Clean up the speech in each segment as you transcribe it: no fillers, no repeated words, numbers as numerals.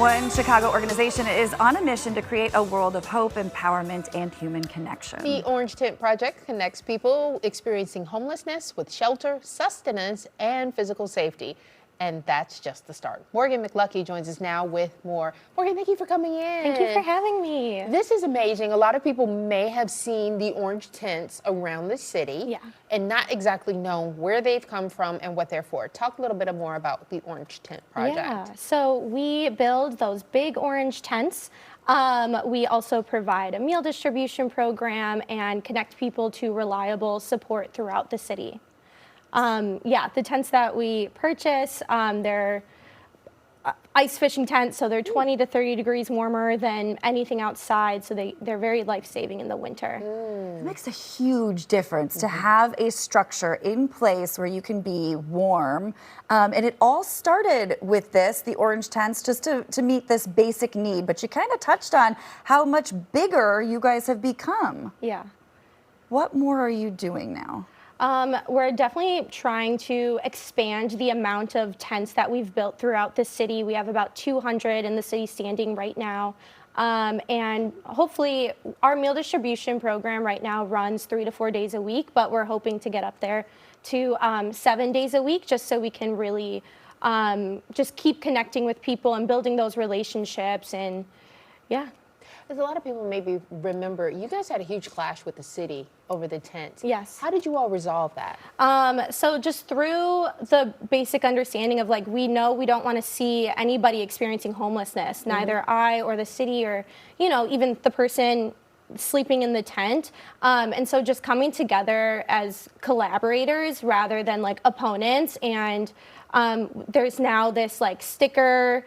One Chicago organization is on a mission to create a world of hope, empowerment, and human connection. The Orange Tent Project connects people experiencing homelessness with shelter, sustenance, and physical safety. And that's just the start. Morgan McLucky joins us now with more. Morgan, thank you for coming in. Thank you for having me. This is amazing. A lot of people may have seen the orange tents around the city and not exactly know where they've come from and what they're for. Talk a little bit more about the Orange Tent Project. Yeah, so we build those big orange tents. We also provide a meal distribution program and connect people to reliable support throughout the city. The tents that we purchase, they're ice fishing tents, so they're 20 to 30 degrees warmer than anything outside, so they're very life-saving in the winter. It makes a huge difference to have a structure in place where you can be warm. And it all started with the orange tents, just to meet this basic need. But you kind of touched on how much bigger you guys have become. Yeah. What more are you doing now? We're definitely trying to expand the amount of tents that we've built throughout the city. We have about 200 in the city standing right now. And hopefully our meal distribution program right now runs 3 to 4 days a week, but we're hoping to get up there to 7 days a week, just so we can really just keep connecting with people and building those relationships. And yeah. There's a lot of people maybe remember, you guys had a huge clash with the city over the tents. Yes. How did you all resolve that? So just through the basic understanding of, like, we know we don't want to see anybody experiencing homelessness, neither I or the city or, you know, even the person sleeping in the tent. And so just coming together as collaborators rather than like opponents. And there's now this like sticker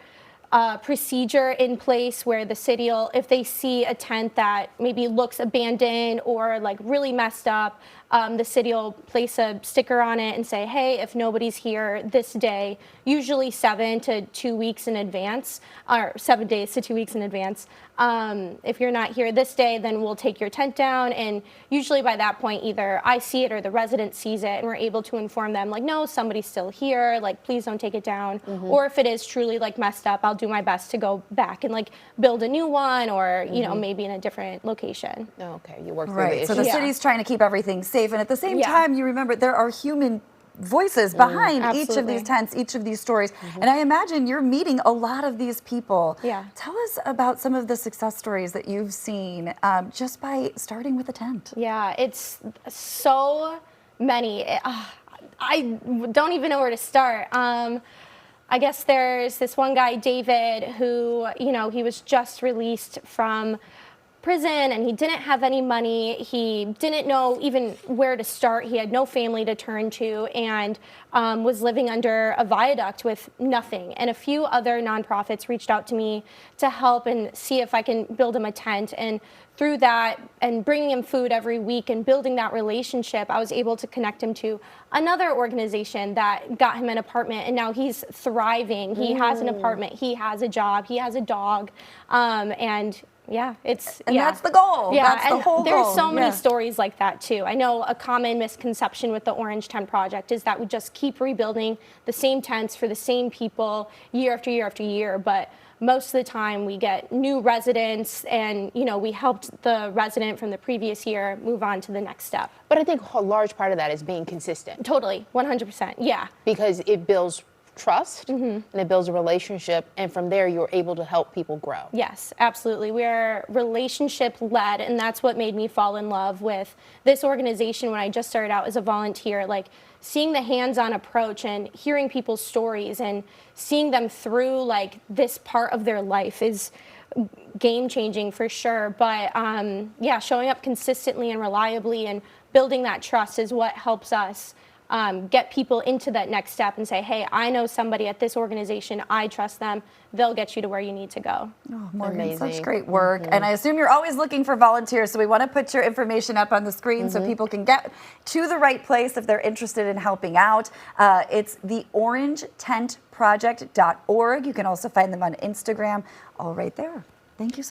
procedure in place where the city will, if they see a tent that maybe looks abandoned or like really messed up, the city will place a sticker on it and say, hey, if nobody's here this day, usually 7 to 2 weeks in advance, or 7 days to 2 weeks in advance. If you're not here this day, then we'll take your tent down. And usually by that point, either I see it or the resident sees it, and we're able to inform them, like, no, somebody's still here, like, please don't take it down. Or if it is truly like messed up, I'll do my best to go back and like build a new one, or you know, maybe in a different location. Okay, you work through the issue. So the city's trying to keep everything safe, and at the same time, you remember there are human voices behind each of these tents, each of these stories. And I imagine you're meeting a lot of these people. Yeah. Tell us about some of the success stories that you've seen just by starting with a tent. Yeah, it's so many. I don't even know where to start. I guess there's this one guy, David, who, you know, he was just released from prison and he didn't have any money. He didn't know even where to start. He had no family to turn to, and was living under a viaduct with nothing. And a few other nonprofits reached out to me to help and see if I can build him a tent. And through that and bringing him food every week and building that relationship, I was able to connect him to another organization that got him an apartment, and now he's thriving. He has an apartment, he has a job, he has a dog, and yeah, it's that's the goal. Yeah, that's the whole goal. There's so many stories like that too. I know a common misconception with the Orange Tent Project is that we just keep rebuilding the same tents for the same people year after year after year, but most of the time we get new residents, and you know, we helped the resident from the previous year move on to the next step. But I think a large part of that is being consistent. Totally, 100%, yeah. Because it builds trust and it builds a relationship, and from there you're able to help people grow. Yes, absolutely. We're relationship led, and that's what made me fall in love with this organization when I just started out as a volunteer. Like, seeing the hands-on approach and hearing people's stories and seeing them through like this part of their life is game-changing for sure. But yeah, showing up consistently and reliably and building that trust is what helps us get people into that next step and say, hey, I know somebody at this organization, I trust them, they'll get you to where you need to go. Oh, Morgan, such great work. And I assume you're always looking for volunteers, so we want to put your information up on the screen so people can get to the right place if they're interested in helping out. It's the orangetentproject.org. You can also find them on Instagram, all right there. Thank you so much.